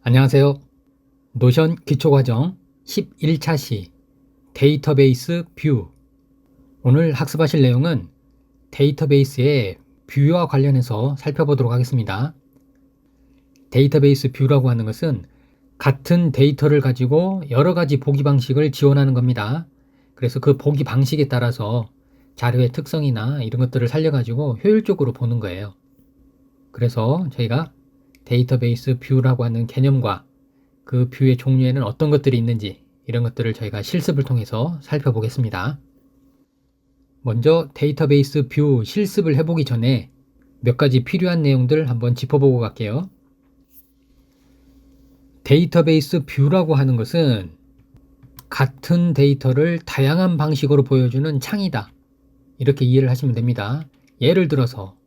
안녕하세요. 노션 기초과정 11차 시 데이터베이스 뷰. 오늘 학습하실 내용은 데이터베이스의 뷰와 관련해서 살펴보도록 하겠습니다. 데이터베이스 뷰라고 하는 것은 같은 데이터를 가지고 여러 가지 보기 방식을 지원하는 겁니다. 그래서 그 보기 방식에 따라서 자료의 특성이나 이런 것들을 살려가지고 효율적으로 보는 거예요. 그래서 저희가 데이터베이스 뷰라고 하는 개념과 그 뷰의 종류에는 어떤 것들이 있는지 이런 것들을 저희가 실습을 통해서 살펴보겠습니다. 먼저 데이터베이스 뷰 실습을 해보기 전에 몇 가지 필요한 내용들 한번 짚어보고 갈게요. 데이터베이스 뷰라고 하는 것은 같은 데이터를 다양한 방식으로 보여주는 창이다. 이렇게 이해를 하시면 됩니다. 예를 들어서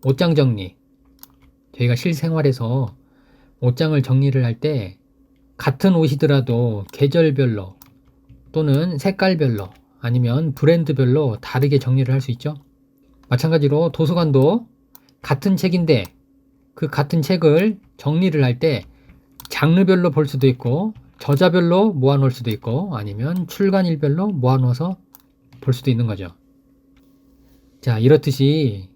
옷장 정리. 저희가 실생활에서 옷장을 정리를 할 때 같은 옷이더라도 계절별로 또는 색깔별로 아니면 브랜드별로 다르게 정리를 할 수 있죠. 마찬가지로 도서관도 같은 책인데 그 같은 책을 정리를 할 때 장르별로 볼 수도 있고 저자별로 모아놓을 수도 있고 아니면 출간일별로 모아놓아서 볼 수도 있는 거죠. 자, 이렇듯이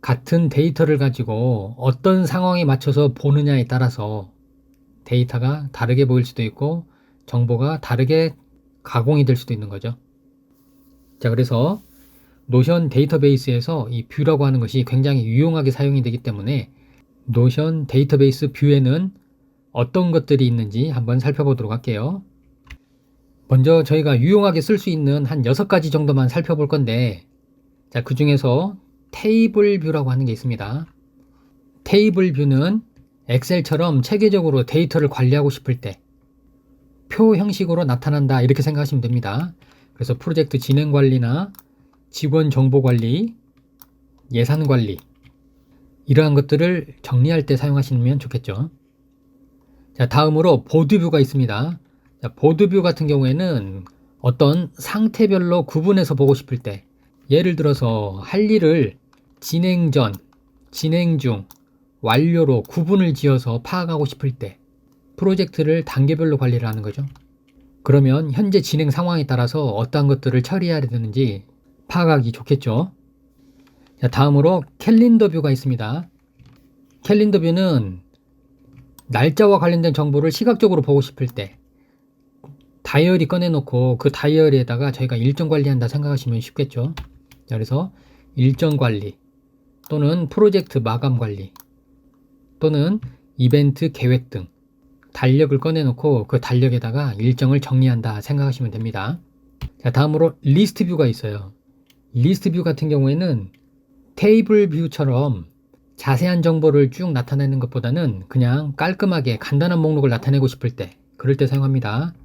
같은 데이터를 가지고 어떤 상황에 맞춰서 보느냐에 따라서 데이터가 다르게 보일 수도 있고 정보가 다르게 가공이 될 수도 있는 거죠. 자, 그래서 노션 데이터베이스에서 이 뷰라고 하는 것이 굉장히 유용하게 사용이 되기 때문에 노션 데이터베이스 뷰에는 어떤 것들이 있는지 한번 살펴보도록 할게요. 먼저 저희가 유용하게 쓸 수 있는 한 6가지 정도만 살펴볼 건데, 자, 그 중에서 테이블 뷰라고 하는 게 있습니다. 테이블 뷰는 엑셀처럼 체계적으로 데이터를 관리하고 싶을 때 표 형식으로 나타난다 이렇게 생각하시면 됩니다. 그래서 프로젝트 진행 관리나 직원 정보 관리, 예산 관리 이러한 것들을 정리할 때 사용하시면 좋겠죠. 자, 다음으로 보드 뷰가 있습니다. 자, 보드 뷰 같은 경우에는 어떤 상태별로 구분해서 보고 싶을 때, 예를 들어서 할 일을 진행 전, 진행 중, 완료로 구분을 지어서 파악하고 싶을 때 프로젝트를 단계별로 관리를 하는 거죠. 그러면 현재 진행 상황에 따라서 어떠한 것들을 처리해야 되는지 파악하기 좋겠죠. 자, 다음으로 캘린더 뷰가 있습니다. 캘린더 뷰는 날짜와 관련된 정보를 시각적으로 보고 싶을 때 다이어리 꺼내놓고 그 다이어리에다가 저희가 일정 관리한다 생각하시면 쉽겠죠. 자, 그래서 일정 관리 또는 프로젝트 마감 관리 또는 이벤트 계획 등 달력을 꺼내놓고 그 달력에다가 일정을 정리한다 생각하시면 됩니다. 자, 다음으로 리스트 뷰가 있어요. 리스트 뷰 같은 경우에는 테이블 뷰처럼 자세한 정보를 쭉 나타내는 것보다는 그냥 깔끔하게 간단한 목록을 나타내고 싶을 때 그럴 때 사용합니다.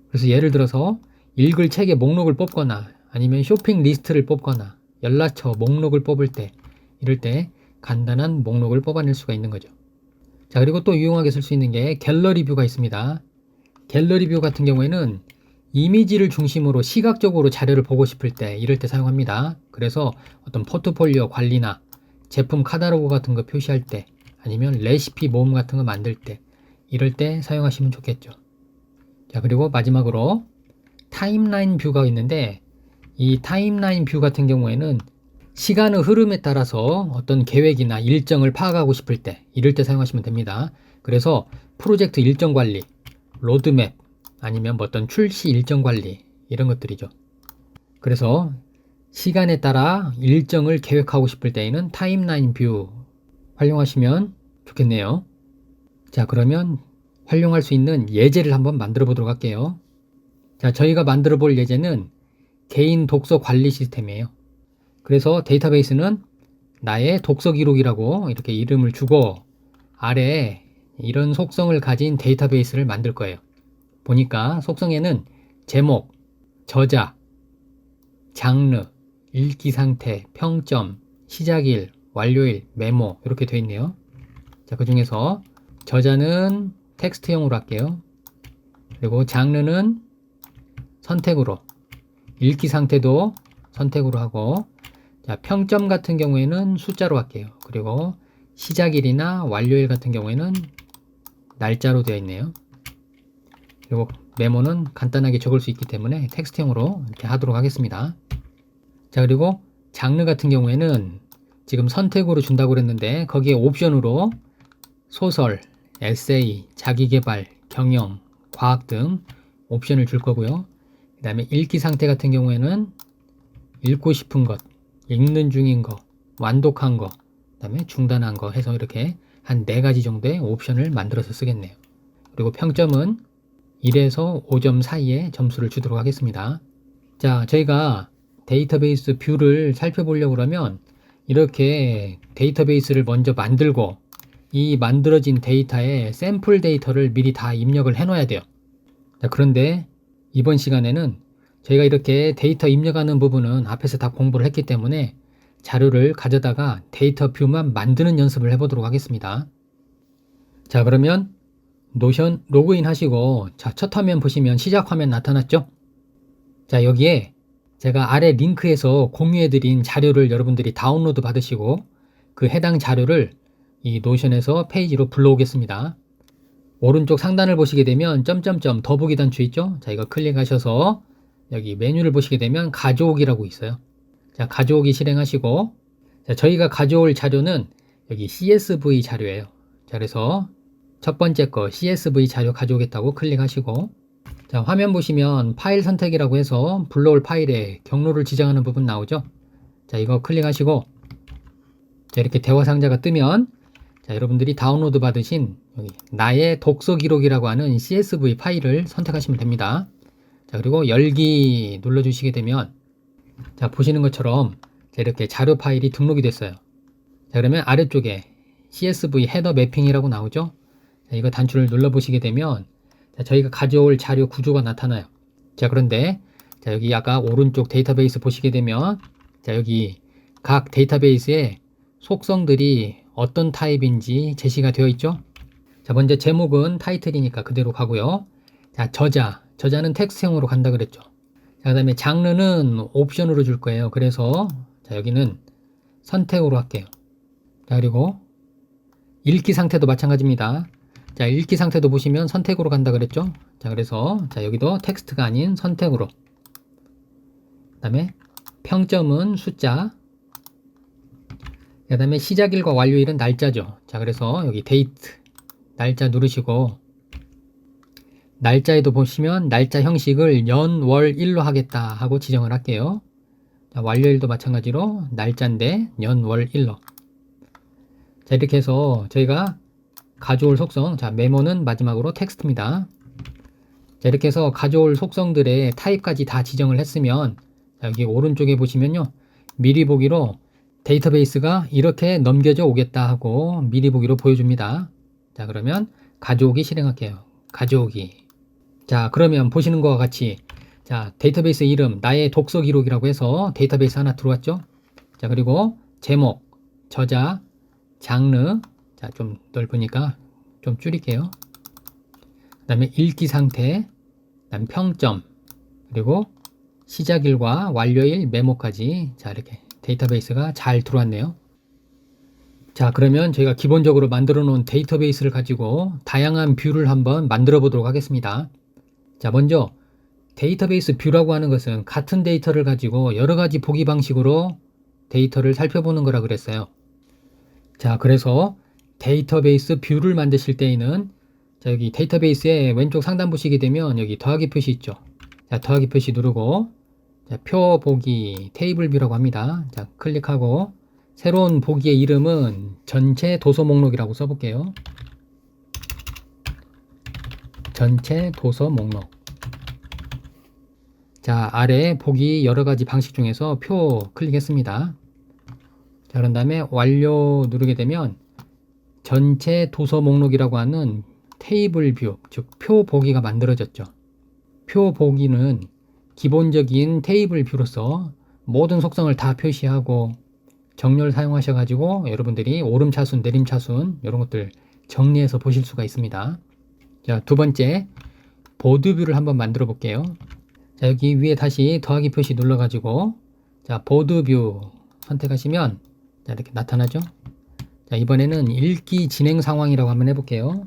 그래서 예를 들어서 읽을 책의 목록을 뽑거나 아니면 쇼핑 리스트를 뽑거나 연락처 목록을 뽑을 때 이럴 때 간단한 목록을 뽑아낼 수가 있는 거죠. 자, 그리고 또 유용하게 쓸 수 있는 게 갤러리 뷰가 있습니다. 갤러리 뷰 같은 경우에는 이미지를 중심으로 시각적으로 자료를 보고 싶을 때 이럴 때 사용합니다. 그래서 어떤 포트폴리오 관리나 제품 카탈로그 같은 거 표시할 때 아니면 레시피 모음 같은 거 만들 때 이럴 때 사용하시면 좋겠죠. 자, 그리고 마지막으로 타임라인 뷰가 있는데 이 타임라인 뷰 같은 경우에는 시간의 흐름에 따라서 어떤 계획이나 일정을 파악하고 싶을 때 이럴 때 사용하시면 됩니다. 그래서 프로젝트 일정 관리, 로드맵 아니면 뭐 어떤 출시 일정 관리 이런 것들이죠. 그래서 시간에 따라 일정을 계획하고 싶을 때에는 타임라인 뷰 활용하시면 좋겠네요. 자, 그러면 활용할 수 있는 예제를 한번 만들어 보도록 할게요. 자, 저희가 만들어 볼 예제는 개인 독서 관리 시스템이에요. 그래서 데이터베이스는 나의 독서 기록이라고 이렇게 이름을 주고 아래에 이런 속성을 가진 데이터베이스를 만들 거예요. 보니까 속성에는 제목, 저자, 장르, 읽기 상태, 평점, 시작일, 완료일, 메모 이렇게 되어 있네요. 자, 그 중에서 저자는 텍스트형으로 할게요. 그리고 장르는 선택으로, 읽기 상태도 선택으로 하고, 자, 평점 같은 경우에는 숫자로 할게요. 그리고 시작일이나 완료일 같은 경우에는 날짜로 되어 있네요. 그리고 메모는 간단하게 적을 수 있기 때문에 텍스트형으로 이렇게 하도록 하겠습니다. 자, 그리고 장르 같은 경우에는 지금 선택으로 준다고 그랬는데 거기에 옵션으로 소설, 에세이, 자기계발, 경영, 과학 등 옵션을 줄 거고요. 그 다음에 읽기 상태 같은 경우에는 읽고 싶은 것, 읽는 중인 거, 완독한 거, 그 다음에 중단한 거 해서 이렇게 한 4가지 정도의 옵션을 만들어서 쓰겠네요. 그리고 평점은 1에서 5점 사이에 점수를 주도록 하겠습니다. 자, 저희가 데이터베이스 뷰를 살펴보려고 그러면 이렇게 데이터베이스를 먼저 만들고 이 만들어진 데이터에 샘플 데이터를 미리 다 입력을 해 놔야 돼요. 자, 그런데 이번 시간에는 저희가 이렇게 데이터 입력하는 부분은 앞에서 다 공부를 했기 때문에 자료를 가져다가 데이터 뷰만 만드는 연습을 해보도록 하겠습니다. 자, 그러면 노션 로그인 하시고, 자, 첫 화면 보시면 시작 화면 나타났죠? 자, 여기에 제가 아래 링크에서 공유해드린 자료를 여러분들이 다운로드 받으시고 그 해당 자료를 이 노션에서 페이지로 불러오겠습니다. 오른쪽 상단을 보시게 되면 점점점 더보기 단추 있죠? 자, 이거 클릭하셔서 여기 메뉴를 보시게 되면 가져오기라고 있어요. 자, 가져오기 실행하시고, 자, 저희가 가져올 자료는 여기 CSV 자료예요. 자, 그래서 첫 번째 거 CSV 자료 가져오겠다고 클릭하시고, 자, 화면 보시면 파일 선택이라고 해서 불러올 파일에 경로를 지정하는 부분 나오죠? 자, 이거 클릭하시고, 자, 이렇게 대화 상자가 뜨면, 자, 여러분들이 다운로드 받으신 여기 나의 독서 기록이라고 하는 CSV 파일을 선택하시면 됩니다. 자, 그리고 열기 눌러주시게 되면, 자, 보시는 것처럼 이렇게 자료 파일이 등록이 됐어요. 자, 그러면 아래쪽에 CSV 헤더 매핑이라고 나오죠? 자, 이거 단추를 눌러보시게 되면, 자, 저희가 가져올 자료 구조가 나타나요. 자, 그런데 자, 여기 아까 오른쪽 데이터베이스 보시게 되면, 자, 여기 각 데이터베이스의 속성들이 어떤 타입인지 제시가 되어 있죠? 자, 먼저 제목은 타이틀이니까 그대로 가고요. 자, 저자는 텍스트형으로 간다 그랬죠. 자, 그 다음에 장르는 옵션으로 줄 거예요. 그래서 자, 여기는 선택으로 할게요. 자, 그리고 읽기 상태도 마찬가지입니다. 자, 읽기 상태도 보시면 선택으로 간다 그랬죠. 자, 그래서 자, 여기도 텍스트가 아닌 선택으로. 그 다음에 평점은 숫자. 그 다음에 시작일과 완료일은 날짜죠. 자, 그래서 여기 데이트 날짜 누르시고, 날짜에도 보시면 날짜 형식을 연, 월, 일로 하겠다 하고 지정을 할게요. 자, 완료일도 마찬가지로 날짜인데 연, 월, 일로. 자, 이렇게 해서 저희가 가져올 속성, 자, 메모는 마지막으로 텍스트입니다. 자, 이렇게 해서 가져올 속성들의 타입까지 다 지정을 했으면, 자, 여기 오른쪽에 보시면요, 미리 보기로 데이터베이스가 이렇게 넘겨져 오겠다 하고 미리 보기로 보여줍니다. 자, 그러면 가져오기 실행할게요. 가져오기. 자, 그러면 보시는 것과 같이, 자, 데이터베이스 이름 나의 독서 기록이라고 해서 데이터베이스 하나 들어왔죠. 자, 그리고 제목, 저자, 장르, 자, 좀 넓으니까 좀 줄일게요. 그 다음에 읽기 상태, 그 다음 평점, 그리고 시작일과 완료일 메모까지, 자, 이렇게 데이터베이스가 잘 들어왔네요. 자, 그러면 저희가 기본적으로 만들어 놓은 데이터베이스를 가지고 다양한 뷰를 한번 만들어 보도록 하겠습니다. 자, 먼저 데이터베이스 뷰라고 하는 것은 같은 데이터를 가지고 여러 가지 보기 방식으로 데이터를 살펴보는 거라 그랬어요. 자, 그래서 데이터베이스 뷰를 만드실 때에는, 자, 여기 데이터베이스의 왼쪽 상단 보시게 되면 여기 더하기 표시 있죠. 자, 더하기 표시 누르고, 자, 표 보기 테이블 뷰라고 합니다. 자, 클릭하고 새로운 보기의 이름은 전체 도서 목록이라고 써볼게요. 전체 도서 목록. 자, 아래 보기 여러가지 방식 중에서 표 클릭했습니다. 자, 그런 다음에 완료 누르게 되면 전체 도서 목록이라고 하는 테이블 뷰, 즉 표 보기가 만들어졌죠. 표 보기는 기본적인 테이블 뷰로서 모든 속성을 다 표시하고 정렬 사용하셔가지고 여러분들이 오름차순, 내림차순 이런 것들 정리해서 보실 수가 있습니다. 자, 두 번째 보드 뷰를 한번 만들어 볼게요. 자, 여기 위에 다시 더하기 표시 눌러가지고, 자, 보드 뷰 선택하시면, 자, 이렇게 나타나죠. 자, 이번에는 읽기 진행 상황이라고 한번 해볼게요.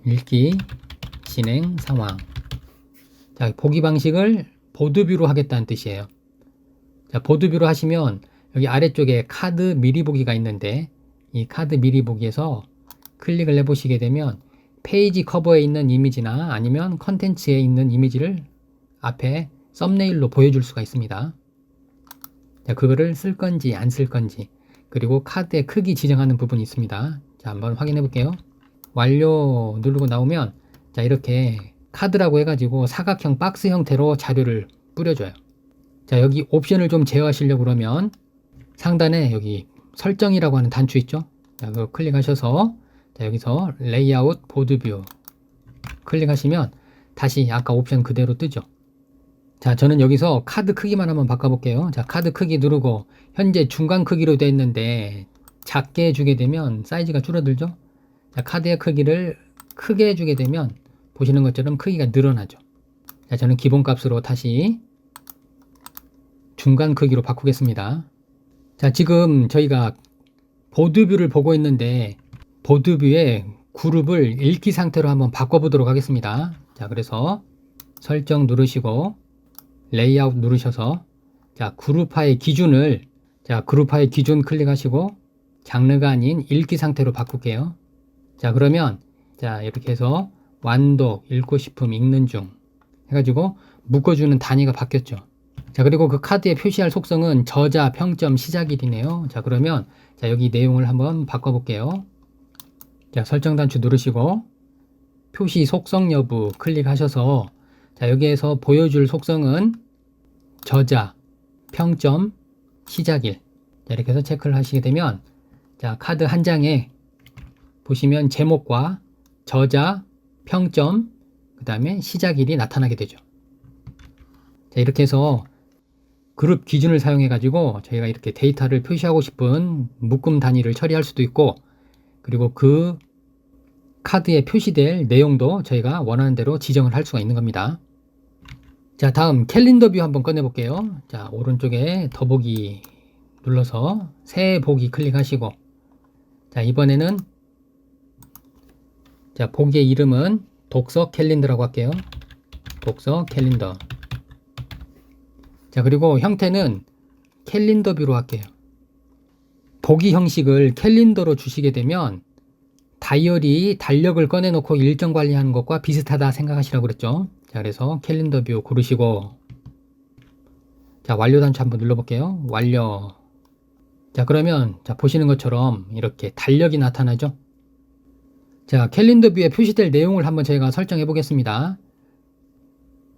읽기 진행 상황. 자, 보기 방식을 보드뷰로 하겠다는 뜻이에요. 자, 보드뷰로 하시면 여기 아래쪽에 카드 미리 보기가 있는데 이 카드 미리 보기에서 클릭을 해보시게 되면 페이지 커버에 있는 이미지나 아니면 컨텐츠에 있는 이미지를 앞에 썸네일로 보여줄 수가 있습니다. 자, 그거를 쓸 건지 안 쓸 건지, 그리고 카드의 크기 지정하는 부분이 있습니다. 자, 한번 확인해 볼게요. 완료 누르고 나오면 자, 이렇게 카드라고 해가지고 사각형 박스 형태로 자료를 뿌려줘요. 자, 여기 옵션을 좀 제어하시려고 그러면 상단에 여기 설정이라고 하는 단추 있죠? 자, 그거 클릭하셔서 자, 여기서 레이아웃 보드뷰 클릭하시면 다시 아까 옵션 그대로 뜨죠. 자, 저는 여기서 카드 크기만 한번 바꿔볼게요. 자, 카드 크기 누르고 현재 중간 크기로 되어 있는데 작게 해주게 되면 사이즈가 줄어들죠. 자, 카드의 크기를 크게 해주게 되면 보시는 것처럼 크기가 늘어나죠. 자, 저는 기본값으로 다시 중간 크기로 바꾸겠습니다. 자, 지금 저희가 보드뷰를 보고 있는데 보드뷰의 그룹을 읽기 상태로 한번 바꿔보도록 하겠습니다. 자, 그래서 설정 누르시고 레이아웃 누르셔서 자, 그룹화의 기준을 그룹화의 기준 클릭하시고 장르가 아닌 읽기 상태로 바꿀게요. 자, 그러면 자, 이렇게 해서 완독, 읽고 싶음, 읽는 중 해가지고 묶어주는 단위가 바뀌었죠. 자, 그리고 그 카드에 표시할 속성은 저자, 평점, 시작일이네요. 자, 그러면 자, 여기 내용을 한번 바꿔볼게요. 자, 설정 단추 누르시고 표시 속성 여부 클릭하셔서 자, 여기에서 보여줄 속성은 저자, 평점, 시작일. 자, 이렇게 해서 체크를 하시게 되면 자, 카드 한 장에 보시면 제목과 저자, 평점, 그 다음에 시작일이 나타나게 되죠. 자, 이렇게 해서 그룹 기준을 사용해 가지고 저희가 이렇게 데이터를 표시하고 싶은 묶음 단위를 처리할 수도 있고, 그리고 그 카드에 표시될 내용도 저희가 원하는 대로 지정을 할 수가 있는 겁니다. 자, 다음 캘린더 뷰 한번 꺼내 볼게요. 자, 오른쪽에 더보기 눌러서 새 보기 클릭하시고 자, 이번에는 자, 보기의 이름은 독서 캘린더라고 할게요. 독서 캘린더. 자, 그리고 형태는 캘린더 뷰로 할게요. 보기 형식을 캘린더로 주시게 되면 다이어리 달력을 꺼내놓고 일정 관리하는 것과 비슷하다 생각하시라고 그랬죠. 자, 그래서 캘린더 뷰 고르시고 자, 완료 단추 한번 눌러볼게요. 완료. 자, 그러면 자, 보시는 것처럼 이렇게 달력이 나타나죠. 자, 캘린더 뷰에 표시될 내용을 한번 저희가 설정해 보겠습니다.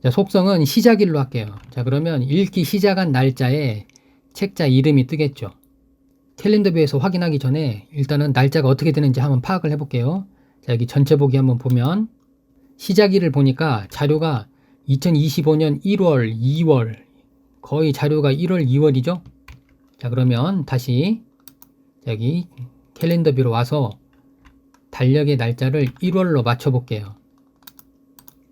자, 속성은 시작일로 할게요. 자, 그러면 읽기 시작한 날짜에 책자 이름이 뜨겠죠. 캘린더 뷰에서 확인하기 전에 일단은 날짜가 어떻게 되는지 한번 파악을 해볼게요. 자, 여기 전체 보기 한번 보면 시작일을 보니까 자료가 2025년 1월, 2월, 거의 자료가 1월, 2월이죠. 자, 그러면 다시 여기 캘린더 뷰로 와서 달력의 날짜를 1월로 맞춰 볼게요.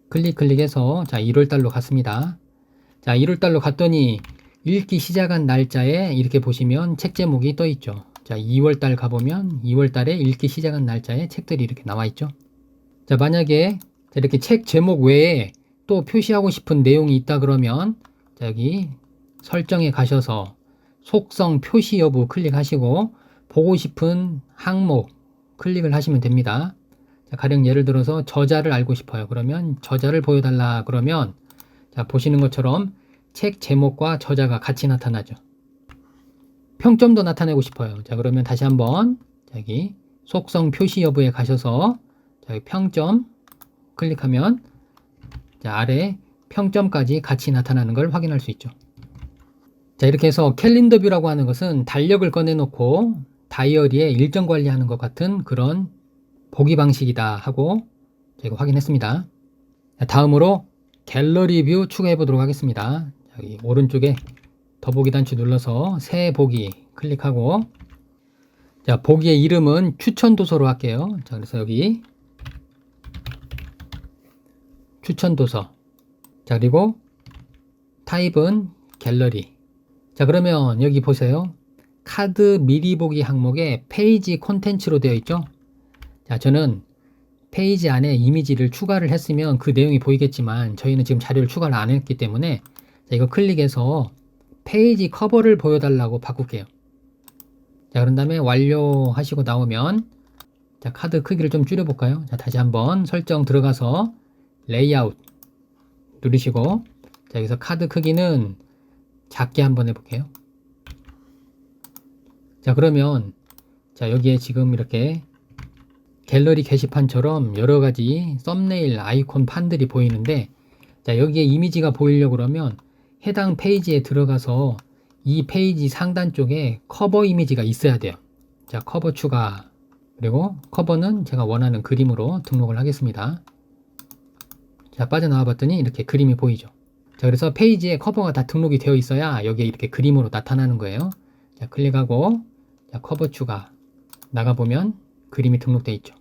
클릭해서 자, 1월달로 갔습니다. 자, 1월달로 갔더니 읽기 시작한 날짜에 이렇게 보시면 책 제목이 떠 있죠. 자, 2월달 가보면 2월달에 읽기 시작한 날짜에 책들이 이렇게 나와 있죠. 자, 만약에 이렇게 책 제목 외에 또 표시하고 싶은 내용이 있다 그러면 자, 여기 설정에 가셔서 속성 표시 여부 클릭하시고 보고 싶은 항목 클릭을 하시면 됩니다. 자, 가령 예를 들어서 저자를 알고 싶어요. 그러면 저자를 보여달라 그러면 자, 보시는 것처럼 책 제목과 저자가 같이 나타나죠. 평점도 나타내고 싶어요. 자, 그러면 다시 한번 여기 속성 표시 여부에 가셔서 자, 평점 클릭하면 자, 아래 평점까지 같이 나타나는 걸 확인할 수 있죠. 자, 이렇게 해서 캘린더 뷰라고 하는 것은 달력을 꺼내놓고 다이어리에 일정 관리하는 것 같은 그런 보기 방식이다 하고 저희가 확인했습니다. 자, 다음으로 갤러리 뷰 추가해 보도록 하겠습니다. 여기 오른쪽에 더보기 단추 눌러서 새 보기 클릭하고 자, 보기의 이름은 추천 도서로 할게요. 자, 그래서 여기 추천 도서. 자, 그리고 타입은 갤러리. 자, 그러면 여기 보세요. 카드 미리 보기 항목에 페이지 콘텐츠로 되어 있죠. 자, 저는 페이지 안에 이미지를 추가를 했으면 그 내용이 보이겠지만 저희는 지금 자료를 추가를 안 했기 때문에 자, 이거 클릭해서 페이지 커버를 보여달라고 바꿀게요. 자, 그런 다음에 완료하시고 나오면 자, 카드 크기를 좀 줄여볼까요? 자, 다시 한번 설정 들어가서 레이아웃 누르시고 자, 여기서 카드 크기는 작게 한번 해볼게요. 자, 그러면 자, 여기에 지금 이렇게 갤러리 게시판처럼 여러가지 썸네일 아이콘 판들이 보이는데 자, 여기에 이미지가 보이려고 그러면 해당 페이지에 들어가서 이 페이지 상단 쪽에 커버 이미지가 있어야 돼요. 자, 커버 추가. 그리고 커버는 제가 원하는 그림으로 등록을 하겠습니다. 자, 빠져나와 봤더니 이렇게 그림이 보이죠. 자, 그래서 페이지에 커버가 다 등록이 되어 있어야 여기에 이렇게 그림으로 나타나는 거예요. 자, 클릭하고 자, 커버 추가. 나가보면 그림이 등록되어 있죠.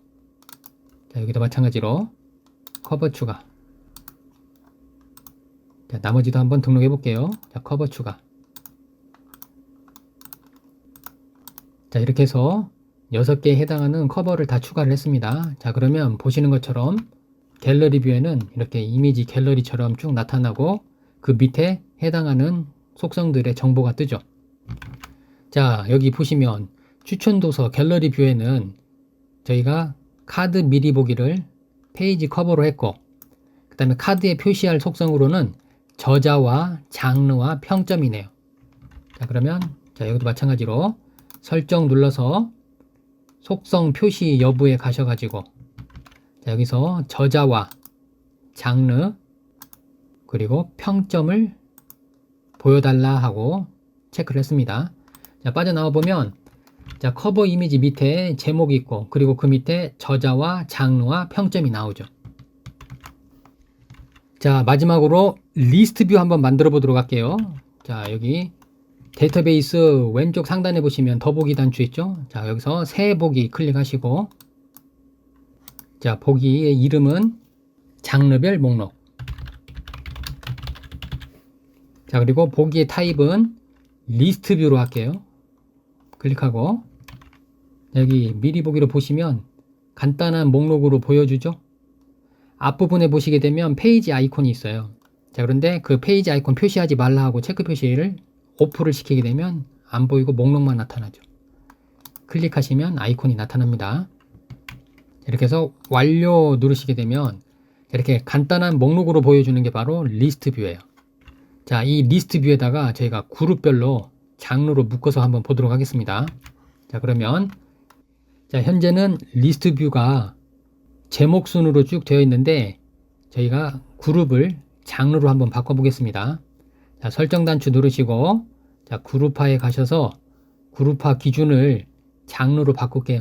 자, 여기도 마찬가지로 커버 추가. 자, 나머지도 한번 등록해 볼게요. 자, 커버 추가. 자, 이렇게 해서 6개에 해당하는 커버를 다 추가를 했습니다. 자, 그러면 보시는 것처럼 갤러리 뷰에는 이렇게 이미지 갤러리처럼 쭉 나타나고 그 밑에 해당하는 속성들의 정보가 뜨죠. 자, 여기 보시면 추천 도서 갤러리 뷰에는 저희가 카드 미리 보기를 페이지 커버로 했고 그 다음에 카드에 표시할 속성으로는 저자와 장르와 평점이네요. 자, 그러면 자, 여기도 마찬가지로 설정 눌러서 속성 표시 여부에 가셔가지고 자, 여기서 저자와 장르 그리고 평점을 보여달라 하고 체크를 했습니다. 자, 빠져나와 보면 자, 커버 이미지 밑에 제목이 있고 그리고 그 밑에 저자와 장르와 평점이 나오죠. 자, 마지막으로 리스트 뷰 한번 만들어 보도록 할게요. 자, 여기 데이터베이스 왼쪽 상단에 보시면 더보기 단추 있죠. 자, 여기서 새 보기 클릭하시고 자, 보기의 이름은 장르별 목록. 자, 그리고 보기의 타입은 리스트 뷰로 할게요. 클릭하고 여기 미리 보기로 보시면 간단한 목록으로 보여주죠. 앞부분에 보시게 되면 페이지 아이콘이 있어요. 자, 그런데 그 페이지 아이콘 표시하지 말라 하고 체크 표시를 오프를 시키게 되면 안 보이고 목록만 나타나죠. 클릭하시면 아이콘이 나타납니다. 이렇게 해서 완료 누르시게 되면 이렇게 간단한 목록으로 보여주는 게 바로 리스트 뷰예요. 자, 이 리스트 뷰에다가 저희가 그룹별로 장르로 묶어서 한번 보도록 하겠습니다. 자, 그러면 자, 현재는 리스트 뷰가 제목 순으로 쭉 되어 있는데 저희가 그룹을 장르로 한번 바꿔보겠습니다. 자, 설정 단추 누르시고 자, 그룹화에 가셔서 그룹화 기준을 장르로 바꿀게요.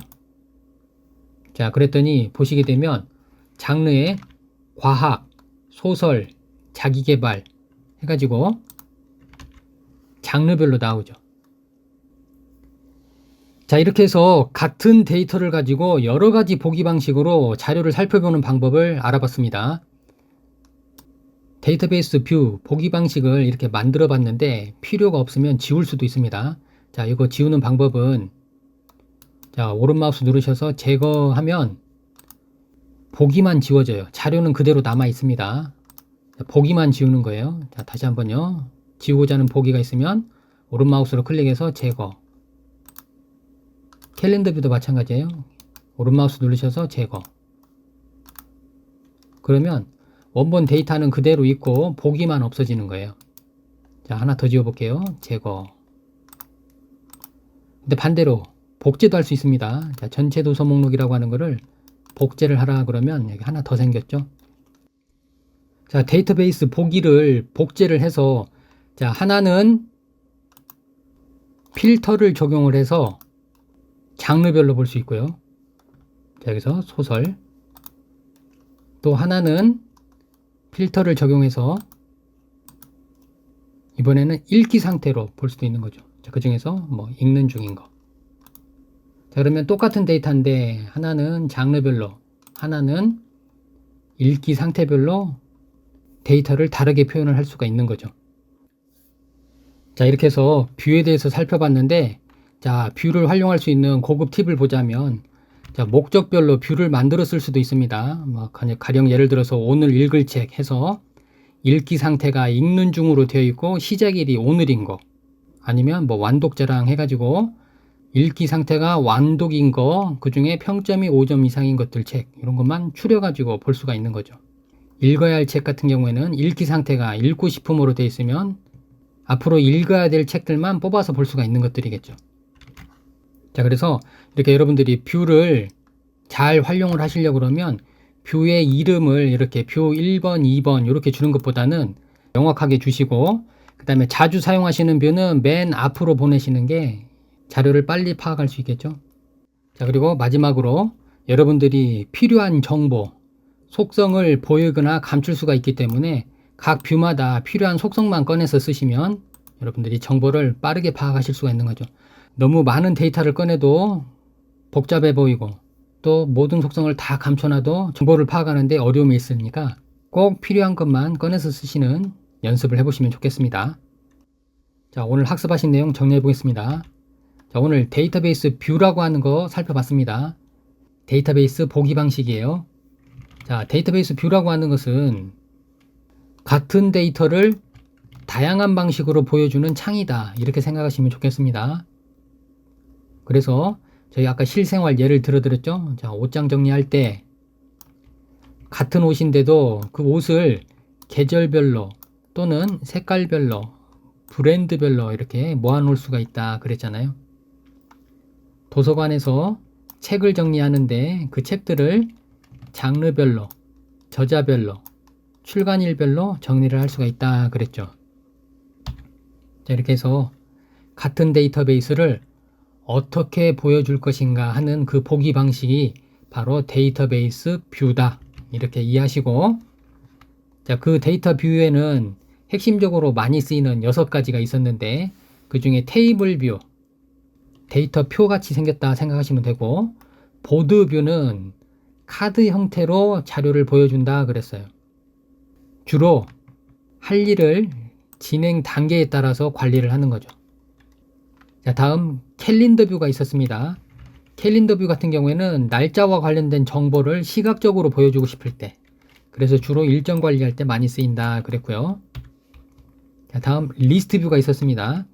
자, 그랬더니 보시게 되면 장르에 과학, 소설, 자기계발 해가지고 장르별로 나오죠. 자, 이렇게 해서 같은 데이터를 가지고 여러 가지 보기 방식으로 자료를 살펴보는 방법을 알아봤습니다. 데이터베이스 뷰 보기 방식을 이렇게 만들어 봤는데 필요가 없으면 지울 수도 있습니다. 자, 이거 지우는 방법은 자, 오른 마우스 누르셔서 제거하면 보기만 지워져요. 자료는 그대로 남아 있습니다. 자, 보기만 지우는 거예요. 자, 다시 한번요. 지우고자 하는 보기가 있으면 오른 마우스로 클릭해서 제거. 캘린더 뷰도 마찬가지예요. 오른 마우스 누르셔서 제거. 그러면 원본 데이터는 그대로 있고 보기만 없어지는 거예요. 자, 하나 더 지워볼게요. 제거. 근데 반대로 복제도 할 수 있습니다. 자, 전체 도서 목록이라고 하는 거를 복제를 하라 그러면 여기 하나 더 생겼죠. 자, 데이터베이스 보기를 복제를 해서 자, 하나는 필터를 적용을 해서 장르별로 볼 수 있고요. 자, 여기서 소설. 또 하나는 필터를 적용해서 이번에는 읽기 상태로 볼 수도 있는 거죠. 자, 그 중에서 뭐 읽는 중인 거. 자, 그러면 똑같은 데이터인데 하나는 장르별로, 하나는 읽기 상태별로 데이터를 다르게 표현을 할 수가 있는 거죠. 자, 이렇게 해서 뷰에 대해서 살펴봤는데 자, 뷰를 활용할 수 있는 고급 팁을 보자면 자, 목적별로 뷰를 만들어 쓸 수도 있습니다. 가령 예를 들어서 오늘 읽을 책 해서 읽기 상태가 읽는 중으로 되어 있고 시작일이 오늘인 거, 아니면 완독자랑 해가지고 읽기 상태가 완독인 거, 그 중에 평점이 5점 이상인 것들 책, 이런 것만 추려가지고 볼 수가 있는 거죠. 읽어야 할 책 같은 경우에는 읽기 상태가 읽고 싶음으로 되어 있으면 앞으로 읽어야 될 책들만 뽑아서 볼 수가 있는 것들이겠죠. 자, 그래서 이렇게 여러분들이 뷰를 잘 활용을 하시려고 그러면 뷰의 이름을 이렇게 뷰 1번, 2번 이렇게 주는 것보다는 명확하게 주시고, 그 다음에 자주 사용하시는 뷰는 맨 앞으로 보내시는 게 자료를 빨리 파악할 수 있겠죠. 자, 그리고 마지막으로 여러분들이 필요한 정보, 속성을 보이거나 감출 수가 있기 때문에 각 뷰마다 필요한 속성만 꺼내서 쓰시면 여러분들이 정보를 빠르게 파악하실 수가 있는 거죠. 너무 많은 데이터를 꺼내도 복잡해 보이고 또 모든 속성을 다 감춰놔도 정보를 파악하는데 어려움이 있으니까 꼭 필요한 것만 꺼내서 쓰시는 연습을 해보시면 좋겠습니다. 자, 오늘 학습하신 내용 정리해 보겠습니다. 자, 오늘 데이터베이스 뷰라고 하는 거 살펴봤습니다. 데이터베이스 보기 방식이에요. 자, 데이터베이스 뷰라고 하는 것은 같은 데이터를 다양한 방식으로 보여주는 창이다, 이렇게 생각하시면 좋겠습니다. 그래서 저희 아까 실생활 예를 들어드렸죠. 자, 옷장 정리할 때 같은 옷인데도 그 옷을 계절별로 또는 색깔별로 브랜드별로 이렇게 모아놓을 수가 있다 그랬잖아요. 도서관에서 책을 정리하는데 그 책들을 장르별로, 저자별로, 출간일별로 정리를 할 수가 있다 그랬죠. 자, 이렇게 해서 같은 데이터베이스를 어떻게 보여줄 것인가 하는 그 보기 방식이 바로 데이터베이스 뷰다, 이렇게 이해하시고, 자, 그 데이터 뷰에는 핵심적으로 많이 쓰이는 6가지가 있었는데 그 중에 테이블 뷰, 데이터 표 같이 생겼다 생각하시면 되고, 보드 뷰는 카드 형태로 자료를 보여준다 그랬어요. 주로 할 일을 진행 단계에 따라서 관리를 하는 거죠. 자, 다음 캘린더 뷰가 있었습니다. 캘린더 뷰 같은 경우에는 날짜와 관련된 정보를 시각적으로 보여주고 싶을 때, 그래서 주로 일정 관리할 때 많이 쓰인다 그랬고요. 자, 다음 리스트 뷰가 있었습니다.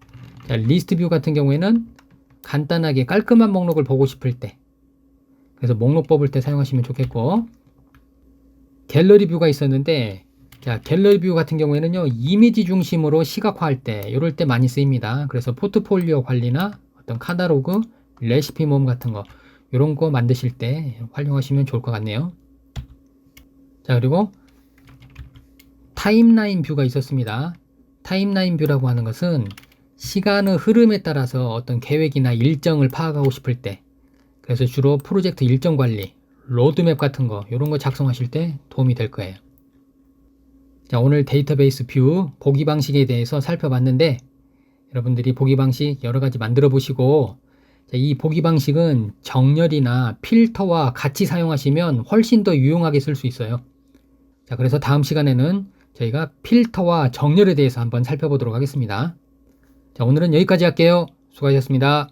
자, 리스트 뷰 같은 경우에는 간단하게 깔끔한 목록을 보고 싶을 때, 그래서 목록 뽑을 때 사용하시면 좋겠고, 갤러리 뷰가 있었는데, 자, 갤러리 뷰 같은 경우에는요, 이미지 중심으로 시각화할 때, 이럴 때 많이 쓰입니다. 그래서 포트폴리오 관리나 어떤 카탈로그, 레시피 모음 같은 거, 이런 거 만드실 때 활용하시면 좋을 것 같네요. 자, 그리고 타임라인 뷰가 있었습니다. 타임라인 뷰라고 하는 것은 시간의 흐름에 따라서 어떤 계획이나 일정을 파악하고 싶을 때, 그래서 주로 프로젝트 일정 관리, 로드맵 같은 거, 이런 거 작성하실 때 도움이 될 거예요. 자, 오늘 데이터베이스 뷰 보기 방식에 대해서 살펴봤는데, 여러분들이 보기 방식 여러 가지 만들어 보시고, 자, 이 보기 방식은 정렬이나 필터와 같이 사용하시면 훨씬 더 유용하게 쓸 수 있어요. 자, 그래서 다음 시간에는 저희가 필터와 정렬에 대해서 한번 살펴보도록 하겠습니다. 자, 오늘은 여기까지 할게요. 수고하셨습니다.